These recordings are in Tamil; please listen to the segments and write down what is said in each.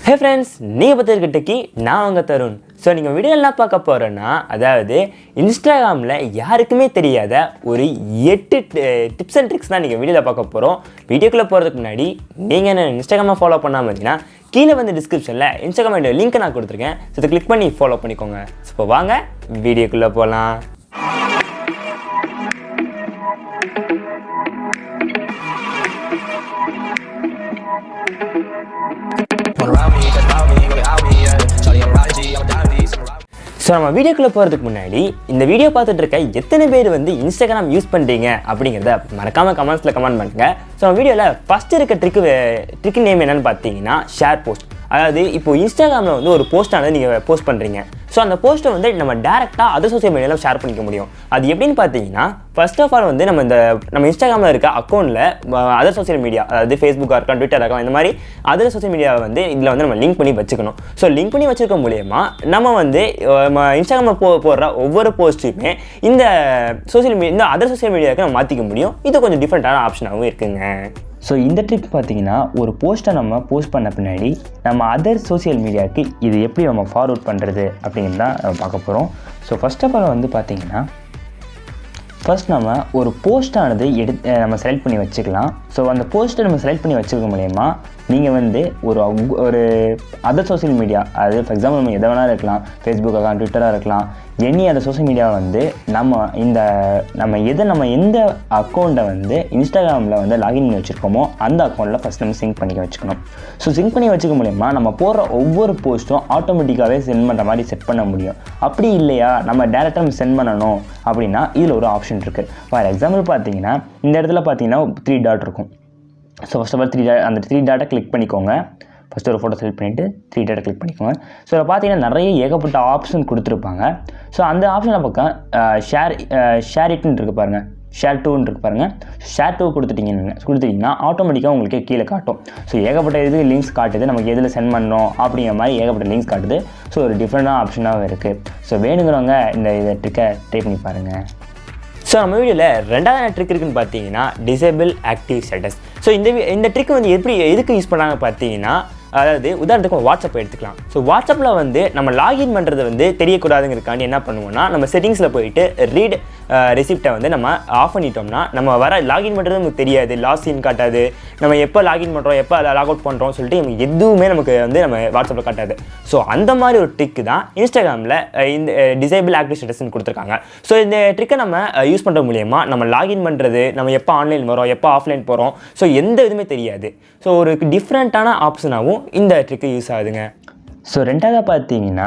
Hey friends, நீங்க பார்த்திருக்க டெக்கி நான் உங்க தருண். ஸோ நீங்கள் வீடியோ என்ன பார்க்க போகிறோன்னா, அதாவது இன்ஸ்டாகிராமில் யாருக்குமே தெரியாத ஒரு 8 டிப்ஸ் அண்ட் ட்ரிக்ஸ் தான் நீங்கள் வீடியோவில் பார்க்க போகிறோம். வீடியோக்குள்ளே போகிறதுக்கு முன்னாடி நீங்கள் என்ன இன்ஸ்டாகிராமை ஃபாலோ பண்ணாமல் இருந்தீங்கன்னா கீழே வந்து டிஸ்கிரிப்ஷனில் இன்ஸ்டாகிராமோட லிங்க்கை நான் கொடுத்துருக்கேன். ஸோ இதை கிளிக் பண்ணி ஃபாலோ பண்ணிக்கோங்க. ஸோ இப்போ வாங்க வீடியோக்குள்ளே போகலாம். ஸோ நம்ம வீடியோக்குள்ளே போகிறதுக்கு முன்னாடி இந்த வீடியோ பார்த்துட்டு இருக்க எத்தனை பேர் வந்து இன்ஸ்டாகிராம் யூஸ் பண்ணுறீங்க அப்படிங்கிறத மறக்காமல் கமெண்ட்ஸில் கமெண்ட் பண்ணுங்கள். ஸோ நம்ம வீடியோவில் ஃபஸ்ட்டு இருக்க ட்ரிக்கு நேம் என்னென்னு பார்த்தீங்கன்னா ஷேர் போஸ்ட். அதாவது இப்போ இன்ஸ்டாகிராமில் வந்து ஒரு போஸ்ட்டானது நீங்கள் போஸ்ட் பண்ணுறீங்க. ஸோ அந்த போஸ்ட்டை வந்து நம்ம டேரெக்டாக அதர் சோஷியல் மீடியாவில் ஷேர் பண்ணிக்க முடியும். அது எப்படின்னு பார்த்தீங்கன்னா, ஃபர்ஸ்ட் ஆஃப் ஆல் வந்து நம்ம இன்ஸ்டாகிராமில் இருக்க அக்கௌண்ட்டில் அதர் சோஷியல் மீடியா, அதாவது ஃபேஸ்புக்காக இருக்கலாம், ட்விட்டராக இருக்கலாம், இந்த மாதிரி அதர் சோஷியல் மீடியாவை வந்து இதில் வந்து நம்ம லிங்க் பண்ணி வச்சுக்கணும். ஸோ லிங்க் பண்ணி வச்சுருக்க மூலயமா நம்ம வந்து இன்ஸ்டாகிராமில் போடுற ஒவ்வொரு போஸ்ட்டுமே இந்த அதர் சோஷியல் மீடியாவுக்கு நம்ம மாற்றிக்க முடியும். இது கொஞ்சம் டிஃப்ரெண்ட்டான ஆப்ஷனாகவும் இருக்குங்க. ஸோ இந்த ட்ரிக் பார்த்தீங்கன்னா, ஒரு போஸ்ட்டை நம்ம போஸ்ட் பண்ண பின்னாடி நம்ம அதர் சோஷியல் மீடியாவுக்கு இது எப்படி நம்ம ஃபார்வர்ட் பண்ணுறது அப்படிங்கிறது தான் நம்ம பார்க்க போகிறோம். ஸோ ஃபர்ஸ்ட் ஆஃப் ஆல் வந்து பார்த்திங்கன்னா, ஃபர்ஸ்ட் நம்ம ஒரு போஸ்ட்டானது நம்ம செலக்ட் பண்ணி வச்சுக்கலாம். ஸோ அந்த போஸ்ட்டை நம்ம செலக்ட் பண்ணி வச்சுக்க மூலயமா நீங்கள் வந்து ஒரு அதர் சோஷியல் மீடியா, அதாவது ஃபார் எக்ஸாம்பிள் நம்ம எதை வேணாலும் இருக்கலாம், ஃபேஸ்புக்காக இருக்கலாம், ட்விட்டராக இருக்கலாம், எனி அந்த சோஷியல் மீடியாவை வந்து நம்ம எந்த அக்கௌண்ட்டை வந்து இன்ஸ்டாகிராமில் வந்து லாகின் பண்ணி வச்சுருக்கோமோ அந்த அக்கௌண்ட்டில் ஃபஸ்ட் நம்ம சிங்க் பண்ணி வச்சுக்கணும். ஸோ சிங்க் பண்ணி வச்சுக்க மூலயமா நம்ம போடுற ஒவ்வொரு போஸ்ட்டும் ஆட்டோமேட்டிக்காகவே சென்ட் பண்ணுற மாதிரி செட் பண்ண முடியும். அப்படி இல்லையா, நம்ம டேரெக்டாக நம்ம சென்ட் பண்ணணும் அப்படின்னா இதில் ஒரு ஆப்ஷன் இருக்குது. ஃபார் எக்ஸாம்பிள் பார்த்தீங்கன்னா, இந்த இடத்துல பார்த்தீங்கன்னா 3 டாட் இருக்கும். ஸோ ஃபர்ஸ்ட் ஆஃப் ஆல் அந்த 3 டாட்டை கிளிக் பண்ணிக்கோங்க. ஃபஸ்ட்டு ஒரு ஃபோட்டோ செலக்ட் பண்ணிவிட்டு 3 டாட்டை கிளிக் பண்ணிக்கோங்க. ஸோ இதில் பார்த்தீங்கன்னா நிறைய ஏகப்பட்ட ஆப்ஷன் கொடுத்துருப்பாங்க. ஸோ அந்த ஆப்ஷனை பக்கம் ஷேர் இட்னு இருக்குது பாருங்கள், ஷேர் டூன்னு இருக்குது பாருங்கள். ஷேர் டூ கொடுத்துட்டிங்கன்னா ஆட்டோமேட்டிக்காக உங்களுக்கு கீழே காட்டும். ஸோ ஏகப்பட்ட இது லிங்க்ஸ் காட்டுது, நமக்கு எதில் சென்ட் பண்ணணும் அப்படிங்கிற மாதிரி ஏகப்பட்ட லிங்க்ஸ் காட்டுது. ஸோ ஒரு டிஃப்ரெண்டான ஆப்ஷனாகவும் இருக்குது. ஸோ வேணுங்கிறவங்க இந்த ட்ரிக்கை ட்ரை பண்ணி பாருங்கள். ஸோ நம்ம வீடியோவில் ரெண்டாவது ட்ரிக் இருக்குன்னு பார்த்தீங்கன்னா டிசேபிள் ஆக்டிவ் ஸ்டேட்டஸ். ஸோ இந்த ட்ரிக் வந்து எதுக்கு யூஸ் பண்ணாங்க பார்த்தீங்கன்னா, அதாவது உதாரணத்துக்கு வாட்ஸ்அப் எடுத்துக்கலாம். ஸோ வாட்ஸ்அப்பில் வந்து நம்ம லாகின் பண்ணுறது வந்து தெரியக்கூடாதுங்கிறதுக்காண்டி என்ன பண்ணுவோம்னா, நம்ம செட்டிங்ஸில் போயிட்டு ரீட் ரெசிப்டை வந்து நம்ம ஆஃப் பண்ணிட்டோம்னா நம்ம லாகின் பண்ணுறது நமக்கு தெரியாது, லாஸ்இன் காட்டாது, நம்ம எப்போ லாகின் பண்ணுறோம், எப்போ அதை லாக் அவுட் பண்ணுறோம் சொல்லிட்டு நமக்கு எதுவுமே நமக்கு வந்து நம்ம வாட்ஸ்அப்பில் காட்டாது. ஸோ அந்த மாதிரி ஒரு ட்ரிக் தான் இன்ஸ்டாகிராமில் இந்த டிசேபிள் ஆக்டிவ் ஸ்டேட்டஸ்ன்னு கொடுத்துருக்காங்க. ஸோ இந்த ட்ரிக்கை நம்ம யூஸ் பண்ணுற மூலயமா நம்ம லாகின் பண்ணுறது, நம்ம எப்போ ஆன்லைன் வரோம், எப்போ ஆஃப்லைன் போகிறோம், ஸோ எந்த இதுவுமே தெரியாது. ஸோ ஒரு டிஃப்ரெண்ட்டான ஆப்ஷனாகவும் இந்த ட்ரிக்கு யூஸ் ஆகுதுங்க. ஸோ ரெண்டாவது பார்த்தீங்கன்னா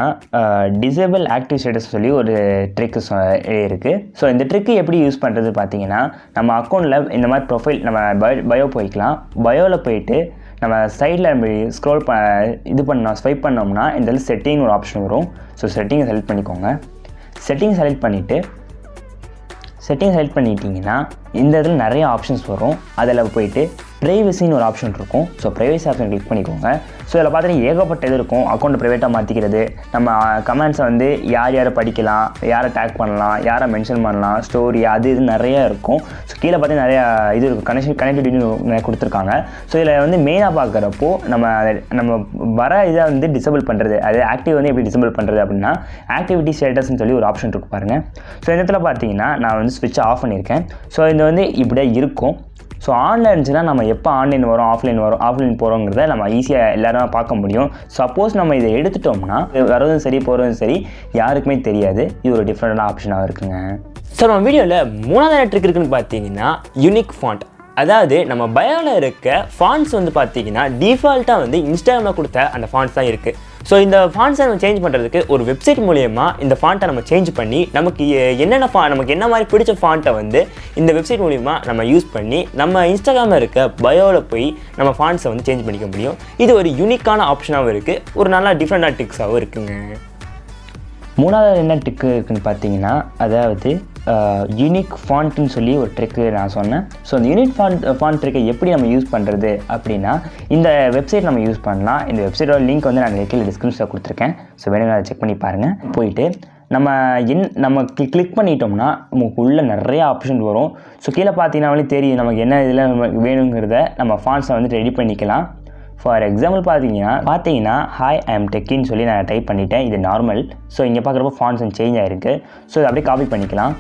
டிசேபிள் ஆக்டிவ் ஸ்டேட்டஸ் சொல்லி ஒரு ட்ரிக்கு இருக்குது. ஸோ இந்த ட்ரிக்கு எப்படி யூஸ் பண்ணுறது பார்த்தீங்கன்னா, நம்ம அக்கௌண்ட்டில் இந்த மாதிரி ப்ரொஃபைல் நம்ம பயோ போய்க்கலாம். பயோவில் போயிட்டு நம்ம சைடில் நம்ம ஸ்வைப் பண்ணோம்னா இந்த செட்டிங் ஒரு ஆப்ஷன் வரும். ஸோ செட்டிங்கை செலக்ட் பண்ணிக்கோங்க. செட்டிங் செலக்ட் பண்ணிட்டீங்கன்னா இந்த இதில் நிறைய ஆப்ஷன்ஸ் வரும். அதில் போயிட்டு ப்ரைவசின்னு ஒரு ஆப்ஷன் இருக்கும். ஸோ ப்ரைவசி ஆப்ஷன் கிளிக் பண்ணிக்கோங்க. ஸோ இதில் பார்த்தீங்கன்னா ஏகப்பட்ட இது இருக்கும். அக்கௌண்ட்டை ப்ரைவேட்டாக மாற்றிக்கிறது, நம்ம கமெண்ட்ஸை வந்து யாரை படிக்கலாம், யாரை டேக் பண்ணலாம், யாரை மென்ஷன் பண்ணலாம், ஸ்டோரி, அது இது நிறைய இருக்கும். ஸோ கீழே பார்த்தீங்கன்னா நிறையா இது இருக்கும், கனெக்டிவிட்டின்னு கொடுத்துருக்காங்க. ஸோ இதில் வந்து மெயினாக பார்க்குறப்போ நம்ம வர இதை வந்து டிசேபிள் பண்ணுறது, அது ஆக்டிவ் வந்து எப்படி டிசேபிள் பண்ணுறது அப்படின்னா ஆக்டிவிட்டி ஸ்டேட்டஸ்ன்னு சொல்லி ஒரு ஆப்ஷன் இருக்குது பாருங்கள். ஸோ இந்த இடத்துல பார்த்தீங்கன்னா நான் வந்து ஸ்விட்ச் ஆஃப் பண்ணியிருக்கேன். ஸோ இது வந்து இப்படியே இருக்கும். ஸோ ஆன்லைன் இருந்துச்சுன்னா நம்ம எப்போ ஆன்லைன் வரோம், ஆஃப்லைன் போகிறோங்கிறத நம்ம ஈஸியாக எல்லோரும் பார்க்க முடியும். சப்போஸ் நம்ம இதை எடுத்துட்டோம்னா வரதும் சரி போகிறதும் சரி யாருக்குமே தெரியாது. இது ஒரு டிஃப்ரெண்டான ஆப்ஷனாக இருக்குங்க. ஸோ நம்ம வீடியோவில் மூணாவது ட்ரிக் இருக்குன்னு பார்த்தீங்கன்னா யூனிக் ஃபாண்ட். அதாவது நம்ம பயோவில் இருக்க ஃபாண்ட்ஸ் வந்து பார்த்தீங்கன்னா டிஃபால்ட்டாக வந்து இன்ஸ்டாகிராமில் கொடுத்த அந்த ஃபாண்ட்ஸ் தான் இருக்குது. ஸோ இந்த ஃபாண்ட்ஸை நம்ம சேஞ்ச் பண்ணுறதுக்கு ஒரு வெப்சைட் மூலயமா இந்த ஃபாண்ட்டை நம்ம சேஞ்ச் பண்ணி நமக்கு நமக்கு என்ன மாதிரி பிடிச்ச ஃபாண்ட்டை வந்து இந்த வெப்சைட் மூலயமா நம்ம யூஸ் பண்ணி நம்ம இன்ஸ்டாகிராமில் இருக்க பயோவில் போய் நம்ம ஃபாண்ட்ஸை வந்து சேஞ்ச் பண்ணிக்க முடியும். இது ஒரு யூனிக்கான ஆப்ஷனாகவும் இருக்குது, ஒரு நல்ல டிஃப்ரெண்டான ட்ரிக்ஸாகவும் இருக்குங்க. மூணாவது என்ன ட்ரிக்கு இருக்குதுன்னு பார்த்தீங்கன்னா, அதாவது யூனிக் ஃபாண்ட்டுன்னு சொல்லி ஒரு ட்ரிக்கு நான் சொன்னேன். ஸோ அந்த யூனிக் ஃபாண்ட் ட்ரிக்கை எப்படி நம்ம யூஸ் பண்ணுறது அப்படின்னா, இந்த வெப்சைட் நம்ம யூஸ் பண்ணலாம். இந்த வெப்சைட்டோட லிங்க் வந்து நான் கீழே டிஸ்கிரிப்ஷனில் கொடுத்துருக்கேன். ஸோ வேணுங்க அதை செக் பண்ணி பாருங்கள். போயிட்டு நம்ம கிளிக் பண்ணிட்டோம்னா நமக்கு உள்ள நிறைய ஆப்ஷன் வரும். ஸோ கீழே பார்த்தீங்கன்னாலே தெரியும் நமக்கு என்ன இதில் நமக்கு வேணுங்கிறத நம்ம ஃபாண்ட்ஸை வந்து ரெடி பண்ணிக்கலாம். ஃபார் எக்ஸாம்பிள் பார்த்தீங்கன்னா ஹாய் ஐ எம் டெக்கின்னு சொல்லி நான் டைப் பண்ணிட்டேன். இது நார்மல். ஸோ இங்கே பார்க்குறப்போ ஃபாண்ட்ஸ் சேஞ்ச் ஆகிருக்கு. ஸோ இதை அப்படியே காப்பி பண்ணிக்கலாம்.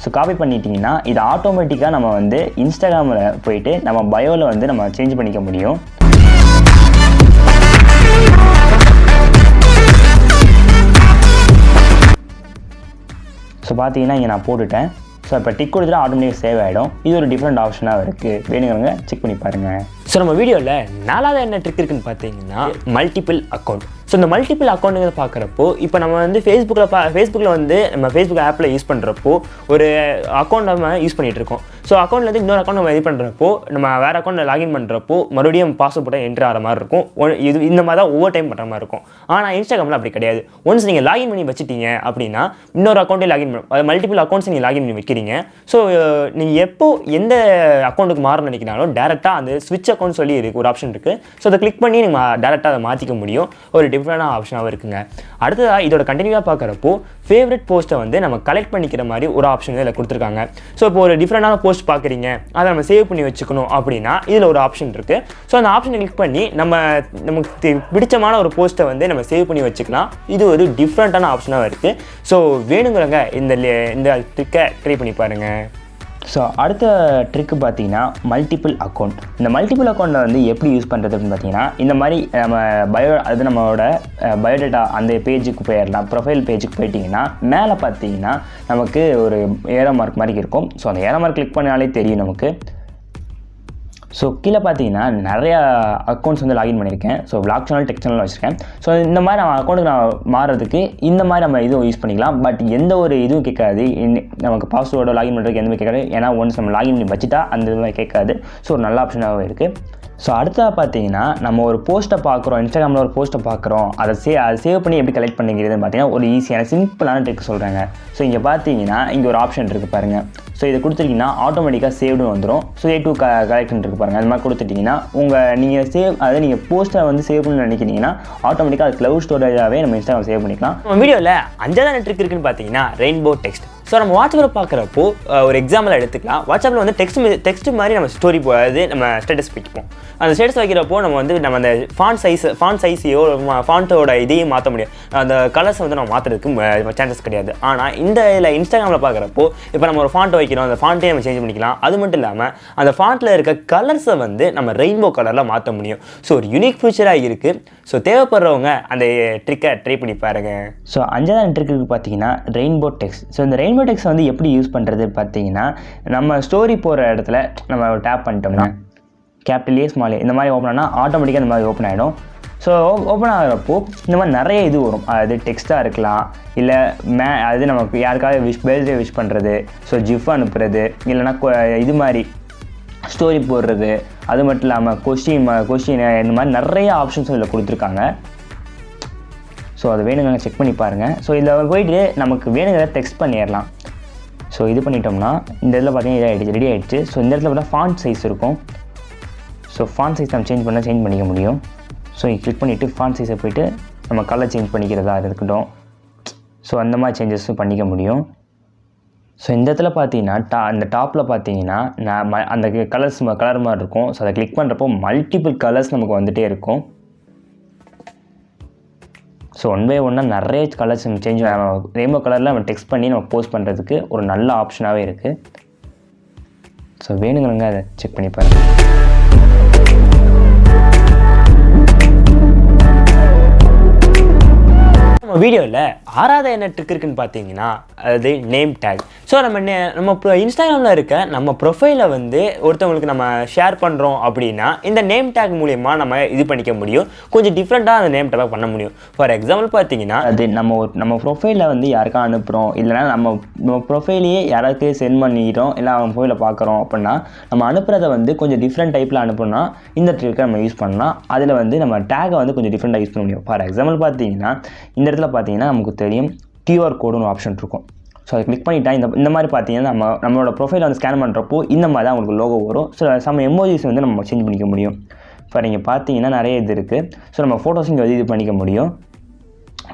ஸோ காப்பி பண்ணிட்டீங்கன்னா இது ஆட்டோமேட்டிக்காக நம்ம வந்து இன்ஸ்டாகிராமில் போயிட்டு நம்ம பயோவில் வந்து நம்ம சேஞ்ச் பண்ணிக்க முடியும். ஸோ பார்த்தீங்கன்னா இங்கே நான் போட்டுட்டேன். ஸோ இப்போ டிக் கொடுத்துட்டு ஆட்டோமேட்டிக் சேவ் ஆகிடும். இது ஒரு டிஃப்ரெண்ட் ஆப்ஷனாக இருக்குது. வேணுங்கிறவங்க செக் பண்ணி பாருங்கள். ஸோ நம்ம வீடியோவில் 4வது என்ன ட்ரிக் இருக்குன்னு பார்த்தீங்கன்னா மல்டிபிள் அக்கௌண்ட். ஸோ இந்த மல்டிபிள் அக்கௌண்ட்டுங்கிறத பார்க்குறப்போ இப்போ நம்ம வந்து ஃபேஸ்புக்கில் வந்து நம்ம ஃபேஸ்புக் ஆப்பில் யூஸ் பண்ணுறப்போ ஒரு அக்கௌண்ட் நம்ம யூஸ் பண்ணிகிட்டு இருக்கோம். ஸோ அக்கௌண்ட்லேருந்து இன்னொரு அக்கௌண்ட் நம்ம இது பண்ணுறப்போ நம்ம வேறு அக்கௌண்ட்டில் லாகின் பண்ணுறப்போ மறுபடியும் பாஸ்வேர்ட் போட்டால் என்ட்ரு ஆகிற மாதிரி இருக்கும். இது இந்த மாதிரி தான் ஒவ்வொரு டைம் பண்ணுற மாதிரி இருக்கும். ஆனால் இன்ஸ்டாகிராமில் அப்படி கிடையாது. ஒன்ஸ் நீங்கள் லாகின் பண்ணி வச்சுட்டீங்க அப்படின்னா இன்னொரு அக்கௌண்ட்டே லாகின் பண்ணணும். அது மல்டிபிள் அக்கௌண்ட்ஸ் நீங்கள் லாகின் பண்ணி வைக்கிறீங்க. ஸோ நீங்கள் எப்போ எந்த அக்கௌண்ட்டுக்கு மாறணும்னு நினைக்கிறாலும் டேரெக்டாக அந்த ஸ்விட்ச் அக்கௌண்ட் சொல்லி இருக்குது ஒரு ஆப்ஷன் இருக்குது. ஸோ அதை கிளிக் பண்ணி நீங்கள் டேரெக்டாக அதை மாற்றிக்க முடியும். ஒரு டிஃப்ரெண்டான ஆப்ஷனாகவும் இருக்குங்க. அடுத்ததாக இதோட கண்டினியூவாக பார்க்குறப்போ ஃபேவரட் போஸ்ட்டை வந்து நம்ம கலெக்ட் பண்ணிக்கிற மாதிரி ஒரு ஆப்ஷன் இதில் கொடுத்துருக்காங்க. ஸோ இப்போ ஒரு டிஃப்ரெண்டான போஸ்ட் பார்க்குறீங்க, அதை நம்ம சேவ் பண்ணி வச்சுக்கணும் அப்படின்னா இதில் ஒரு ஆப்ஷன் இருக்குது. ஸோ அந்த ஆப்ஷனை கிளிக் பண்ணி நமக்கு பிடிச்சமான ஒரு போஸ்ட்டை வந்து நம்ம சேவ் பண்ணி வச்சுக்கலாம். இது ஒரு டிஃப்ரெண்ட்டான ஆப்ஷனாக இருக்குது. ஸோ வேணுங்கிறவங்க இந்த ட்ரிக்கை ட்ரை பண்ணி பாருங்கள். ஸோ அடுத்த ட்ரிக்கு பார்த்தீங்கன்னா மல்டிபிள் அக்கௌண்ட். இந்த மல்டிபிள் அக்கௌண்ட்டை வந்து எப்படி யூஸ் பண்ணுறது அப்படின்னு பார்த்தீங்கன்னா இந்த மாதிரி நம்ம நம்மளோட பயோடேட்டா அந்த பேஜுக்கு போயிடலாம். ப்ரொஃபைல் பேஜுக்கு போயிட்டிங்கன்னா மேலே பார்த்தீங்கன்னா நமக்கு ஒரு ஏரோ மார்க் மாதிரி இருக்கும். ஸோ அந்த ஏரோ மார்க் கிளிக் பண்ணாலே தெரியும் நமக்கு. ஸோ கீழே பார்த்தீங்கன்னா நிறையா அக்கௌண்ட்ஸ் வந்து லாகின் பண்ணியிருக்கேன். So vlog channel, tech channel வச்சுருக்கேன். ஸோ இந்த மாதிரி நம்ம அக்கௌண்ட்டுக்கு நான் மாறுறதுக்கு இந்த மாதிரி நம்ம இதுவும் யூஸ் பண்ணிக்கலாம். பட் எந்த ஒரு இதுவும் கேட்காது. நமக்கு பாஸ்வேர்டோ லாகின் பண்ணுறதுக்கு எதுவுமே கேட்காது. ஏன்னா ஒன்ஸ் நம்ம லாகின் பண்ணி வச்சுட்டா அந்த இது மாதிரி கேட்காது. ஸோ ஒரு நல்ல ஆப்ஷனாகவும் இருக்குது. ஸோ அடுத்ததாக பார்த்தீங்கன்னா நம்ம ஒரு போஸ்ட்டை பார்க்குறோம், இன்ஸ்டாகிராமில் ஒரு போஸ்ட்டை பார்க்குறோம், அதை சேவ் பண்ணி எப்படி கலெக்ட் பண்ணிக்கிறதுன்னு பார்த்தீங்கன்னா ஒரு ஈஸியான சிம்பிளான ட்ரிக் சொல்கிறாங்க. ஸோ இங்கே பார்த்தீங்கன்னா இங்கே ஒரு ஆப்ஷன் இருக்குது பாருங்கள். ஸோ இதை கொடுத்துட்டிங்கன்னா ஆட்டோமேட்டிக்காக சேவ்டு வந்துடும். ஸோ ஏ டூ கலெக்ஷன் இருக்குது பாருங்கள். அது மாதிரி கொடுத்துட்டிங்கன்னா நீங்கள் போஸ்ட்டை வந்து சேவ் பண்ணி நினைக்கிறீங்கன்னா ஆட்டோமேட்டிக்காக அது க்ளவுட் ஸ்டோரேஜாகவே நம்ம இன்ஸ்டாகிராம் சேவ் பண்ணிக்கலாம். நம்ம வீடியோவில் 5வது ட்ரிக் இருக்குன்னு பார்த்தீங்கன்னா ரெயின்போ டெக்ஸ்ட். ஸோ நம்ம வாட்ஸ்அப்பில் பார்க்குறப்போ ஒரு எக்ஸாம்பிள் எடுத்துக்கலாம். வாட்ஸ்அப்பில் வந்து டெக்ஸ்ட் மாதிரி நம்ம ஸ்டோரி போகாது, நம்ம ஸ்டேட்டஸ் வைப்போம். அந்த ஸ்டேட்டஸ் வைக்கிறப்போ நம்ம அந்த ஃபாண்ட் சைஸையோ ஃபாண்ட்டோட இதையும் மாற்ற முடியும். அந்த கலர்ஸை வந்து நம்ம மாற்றுறதுக்கு சான்சஸ் கிடையாது. ஆனால் இதில் இன்ஸ்டாகிராமில் பார்க்குறப்போ இப்போ நம்ம ஒரு ஃபாண்ட் வைக்கிறோம், அந்த ஃபாண்ட்டே நம்ம சேஞ்ச் பண்ணிக்கலாம். அது மட்டும் இல்லாமல் அந்த ஃபாண்ட்டில் இருக்க கலர்ஸை வந்து நம்ம ரெயின்போ கலரில் மாற்ற முடியும். ஸோ ஒரு யூனிக் ஃபீச்சராக இருக்குது. ஸோ தேவைப்படுறவங்க அந்த ட்ரிக்கை ட்ரை பண்ணி பாருங்கள். ஸோ 5வது ட்ரிக்கு பார்த்தீங்கன்னா ரெயின்போ டெக்ஸ்ட். ஸோ இந்த ரெயின்போ டெக்ஸ்ட் வந்து எப்படி யூஸ் பண்ணுறது பார்த்தீங்கன்னா நம்ம ஸ்டோரி போகிற இடத்துல நம்ம டேப் பண்ணிட்டோம்னா கேபிட்டல் ஏ ஸ்மால் இந்த மாதிரி ஓப்பன் ஆனால் ஆட்டோமேட்டிக்காக இந்த மாதிரி ஓப்பன் ஆகிடும். ஸோ ஓப்பன் ஆகிறப்போ இந்த மாதிரி நிறைய இது வரும். அது டெக்ஸ்ட்டாக இருக்கலாம், இல்லை அது நமக்கு யாருக்காவது பர்த்டே விஷ் பண்ணுறது, ஸோ ஜிஃப் அனுப்புறது, இல்லைனா இது மாதிரி ஸ்டோரி போடுறது, அது மட்டும் இல்லாமல் கொஸ்டின் இந்த மாதிரி நிறைய ஆப்ஷன்ஸ் இதில் கொடுத்துருக்காங்க. ஸோ அது வேணுங்க செக் பண்ணி பாருங்கள். ஸோ இதில் போயிட்டு நமக்கு வேணுங்கிறத டெக்ஸ்ட் பண்ணிடலாம். ஸோ இது பண்ணிட்டோம்னா இந்த இடத்துல பார்த்தீங்கன்னா இதாகிடுச்சு, ரெடி ஆகிடுச்சு. ஸோ இந்த இடத்துல பார்த்தா ஃபாண்ட் சைஸ் இருக்கும். ஸோ ஃபாண்ட் சைஸ் நம்ம சேஞ்ச் பண்ணிக்க முடியும். ஸோ கிளிக் பண்ணிவிட்டு ஃபாண்ட் சைஸை போய்ட்டு நம்ம கலர் சேஞ்ச் பண்ணிக்கிறதா இருக்கட்டும். ஸோ அந்த மாதிரி சேஞ்சஸும் பண்ணிக்க முடியும். ஸோ இந்த இடத்துல பார்த்தீங்கன்னா அந்த டாப்பில் பார்த்தீங்கன்னா அந்த கலர் மாதிரி இருக்கும். ஸோ அதை கிளிக் பண்ணுறப்போ மல்டிபிள் கலர்ஸ் நமக்கு வந்துகிட்டே இருக்கும். ஸோ ஒன் பை ஒன்னாக நிறைய கலர்ஸ் நம்ம சேஞ்ச் ரெயின்போ கலரில் நம்ம டெக்ஸ்ட் பண்ணி நம்ம போஸ்ட் பண்ணுறதுக்கு ஒரு நல்ல ஆப்ஷனாகவே இருக்குது. ஸோ வேணுங்கிறவங்க அதை செக் பண்ணி பாருங்கள். நம்ம வீடியோவில் 6வது என்ன ட்ரிக் இருக்குன்னு பார்த்தீங்கன்னா அது நேம் டேக். ஸோ நம்ம இன்ஸ்டாகிராமில் இருக்க நம்ம ப்ரொஃபைலை வந்து ஒருத்தவங்களுக்கு நம்ம ஷேர் பண்ணுறோம் அப்படின்னா இந்த நேம் டேக் மூலயமா நம்ம இது பண்ணிக்க முடியும். கொஞ்சம் டிஃப்ரெண்ட்டாக அந்த நேம் டேக் பண்ண முடியும். ஃபார் எக்ஸாம்பிள் பார்த்தீங்கன்னா அது நம்ம ப்ரொஃபைலில் வந்து யாருக்கா அனுப்புகிறோம், இல்லைனா நம்ம ப்ரொஃபைலையே யாராவது சென்ட் பண்ணிக்கிறோம், இல்லை அவங்க ப்ரொஃபைலை பார்க்குறோம் அப்படின்னா நம்ம அனுப்புகிறத வந்து கொஞ்சம் டிஃப்ரெண்ட் டைப்பில் அனுப்புனா இந்த ட்ரிக்கை நம்ம யூஸ் பண்ணலாம். அதில் வந்து நம்ம டேகை வந்து கொஞ்சம் டிஃப்ரெண்ட்டாக யூஸ் பண்ண முடியும். ஃபார் எக்ஸாம்பிள் பார்த்தீங்கன்னா இந்த இடத்துல பார்த்தீங்கன்னா நமக்கு தெரியும் QR கோடுன்னு ஆப்ஷன் இருக்கும். ஸோ அதை கிளிக் பண்ணிட்டா இந்த மாதிரி பார்த்தீங்கன்னா நம்மளோட ப்ரொஃபைலை வந்து ஸ்கேன் பண்ணுறப்போ இந்த மாதிரி தான் உங்களுக்கு லோகோ வரும். ஸோ சம் எமோஜிஸ் வந்து நம்ம சேஞ்ச் பண்ணிக்க முடியும். இப்போ நீங்கள் பார்த்தீங்கன்னா நிறைய இது இருக்குது. ஸோ நம்ம ஃபோட்டோஸ் இங்கே வந்து இது பண்ணிக்க முடியும்.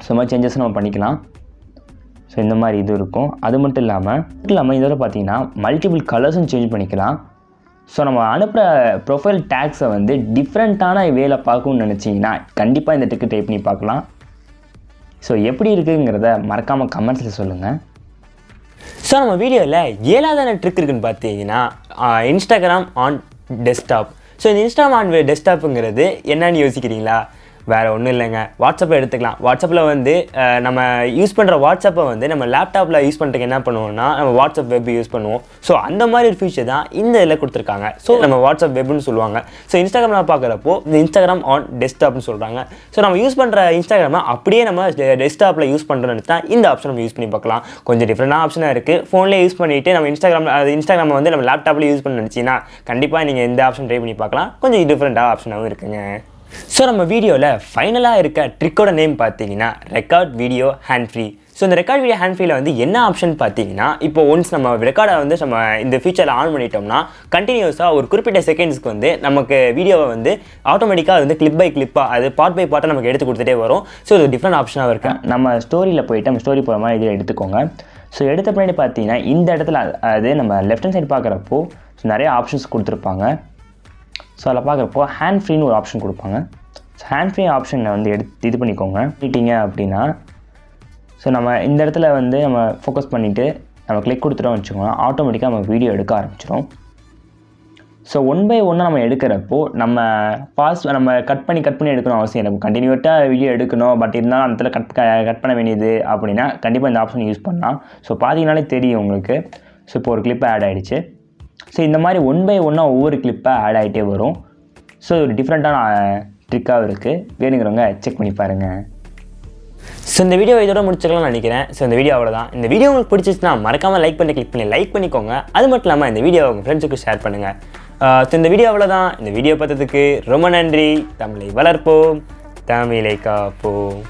ஸோ இந்த மாதிரி சேஞ்சஸ் நம்ம பண்ணிக்கலாம். ஸோ இந்த மாதிரி இது இருக்கும். அது மட்டும் இல்லாமல் இதில் பார்த்தீங்கன்னா மல்டிபிள் கலர்ஸும் சேஞ்ச் பண்ணிக்கலாம். ஸோ நம்ம அனுப்புகிற ப்ரொஃபைல் டேக்ஸை வந்து டிஃப்ரெண்ட்டான வேலை பார்க்கணும்னு நினச்சிங்கன்னா கண்டிப்பாக இந்த ட்ரிக்கு ட்ரை பண்ணி பார்க்கலாம். ஸோ எப்படி இருக்குங்கிறத மறக்காமல் கமெண்ட்ஸில் சொல்லுங்கள். ஸோ நம்ம வீடியோவில் 7வது ட்ரிக் இருக்குதுன்னு பார்த்தீங்கன்னா இன்ஸ்டாகிராம் ஆன் டெஸ்க்டாப். ஸோ இந்த இன்ஸ்டாகிராம் ஆன் டெஸ்க்டாப்புங்கிறது என்னன்னு யோசிக்கிறீங்களா? வேறு ஒன்றும் இல்லைங்க, வாட்ஸ்அப்பை எடுத்துக்கலாம். வாட்ஸ்அப்பில் வந்து நம்ம யூஸ் பண்ணுற வாட்ஸ்அப்பை வந்து நம்ம லேப்டாப்பில் யூஸ் பண்ணுறதுக்கு என்ன பண்ணுவோம்னா நம்ம வாட்ஸ்அப் வெப் யூஸ் பண்ணுவோம். ஸோ அந்த மாதிரி ஒரு ஃபீச்சர் தான் இந்த இதில் கொடுத்துருக்காங்க. ஸோ நம்ம வாட்ஸ்அப் வெப்னு சொல்லுவாங்க. ஸோ இன்ஸ்டாகிராமில் பார்க்குறப்போ இந்த இன்ஸ்டாகிராம் ஆன் டெஸ்க்டாப்னு சொல்கிறாங்க. ஸோ நம்ம யூஸ் பண்ணுற இன்ஸ்டாகிராமை அப்படியே நம்ம டெஸ்க்டாப்பில் யூஸ் பண்ணுறோன்னு தான் இந்த ஆப்ஷன் நம்ம யூஸ் பண்ணி பார்க்கலாம். கொஞ்சம் டிஃப்ரெண்டான ஆப்ஷனாக இருக்குது. ஃபோன்லேயே யூஸ் பண்ணிவிட்டு நம்ம இன்ஸ்டாகிராமை வந்து நம்ம லேப்டாப்பில் யூஸ் பண்ண நினச்சிங்கன்னா கண்டிப்பாக நீங்கள் இந்த ஆப்ஷன் ட்ரை பண்ணி பார்க்கலாம். கொஞ்சம் டிஃப்ரெண்ட்டாக ஆப்ஷனாகவும் இருக்குங்க. ஸோ நம்ம வீடியோவில் ஃபைனலாக இருக்க ட்ரிக்கோட நேம் பார்த்தீங்கன்னா record video hand free. So இந்த ரெக்கார்ட் வீடியோ ஹேண்ட் ஃப்ரீயில் வந்து என்ன ஆப்ஷன் பார்த்தீங்கன்னா, இப்போ ஒன்ஸ் நம்ம ரெக்கார்டை வந்து நம்ம இந்த ஃபீச்சரில் ஆன் பண்ணிட்டோம்னா கண்டினியூஸாக ஒரு குறிப்பிட்ட செகண்ட்ஸ்க்கு வந்து நமக்கு வீடியோவை வந்து ஆட்டோமேட்டிக்காக அது வந்து கிளிப் பை கிளிப்பாக அது பார்ட் பை பார்ட்டாக நமக்கு எடுத்து கொடுத்துட்டே வரும். ஸோ இது டிஃப்ரெண்ட் ஆப்ஷனாக இருக்குது. நம்ம ஸ்டோரியில் போய்ட்டு நம்ம ஸ்டோரி போகிற மாதிரி இதில் எடுத்துக்கோங்க. ஸோ எடுத்த பின்னாடி பார்த்தீங்கன்னா இந்த இடத்துல அது நம்ம லெஃப்ட் ஹேண்ட் சைடு பார்க்குறப்போ நிறைய ஆப்ஷன்ஸ் கொடுத்துருப்பாங்க. ஸோ அதில் பார்க்குறப்போ ஹேண்ட் ஃப்ரீன்னு ஒரு ஆப்ஷன் கொடுப்பாங்க. ஸோ ஹேண்ட் ஃப்ரீ ஆப்ஷனை வந்து இது பண்ணிக்கோங்க. பண்ணிட்டீங்க அப்படின்னா ஸோ நம்ம இந்த இடத்துல வந்து நம்ம ஃபோக்கஸ் பண்ணிவிட்டு நம்ம கிளிக் கொடுத்துட்டோம் வச்சுக்கோங்க, ஆட்டோமேட்டிக்காக நம்ம வீடியோ எடுக்க ஆரம்பிச்சிடும். ஸோ 1 by 1 நம்ம எடுக்கிறப்போ நம்ம நம்ம கட் பண்ணி எடுக்கணும் அவசியம் இல்லை. கண்டினியூட்டாக வீடியோ எடுக்கணும், பட் இருந்தாலும் அந்த இடத்துல கட் பண்ண வேண்டியது அப்படின்னா கண்டிப்பாக இந்த ஆப்ஷன் யூஸ் பண்ணலாம். ஸோ பார்த்தீங்கனாலே தெரியும் உங்களுக்கு. ஸோ இப்போ ஒரு கிளிப்பு ஆட் ஆகிடுச்சு. ஸோ இந்த மாதிரி 1 by 1 ஒவ்வொரு கிளிப்பாக ஆட் ஆகிட்டே வரும். ஸோ ஒரு டிஃப்ரெண்ட்டான ட்ரிக்காகவும் இருக்குது. வேணுங்கிறவங்க செக் பண்ணி பாருங்கள். ஸோ இந்த வீடியோ இதோட முடிச்சுக்கலாம்னு நினைக்கிறேன். ஸோ இந்த வீடியோ அவ்வளோதான். இந்த வீடியோ உங்களுக்கு பிடிச்சிச்சுன்னா மறக்காமல் லைக் பண்ணிக்கோங்க. அது மட்டும் இல்லாமல் இந்த வீடியோ உங்கள் ஃப்ரெண்ட்ஸுக்கு ஷேர் பண்ணுங்கள். ஸோ இந்த வீடியோ அவ்வளோதான். இந்த வீடியோ பார்த்ததுக்கு ரொம்ப நன்றி. தமிழை வளர்ப்போம், தமிழை காப்போம்.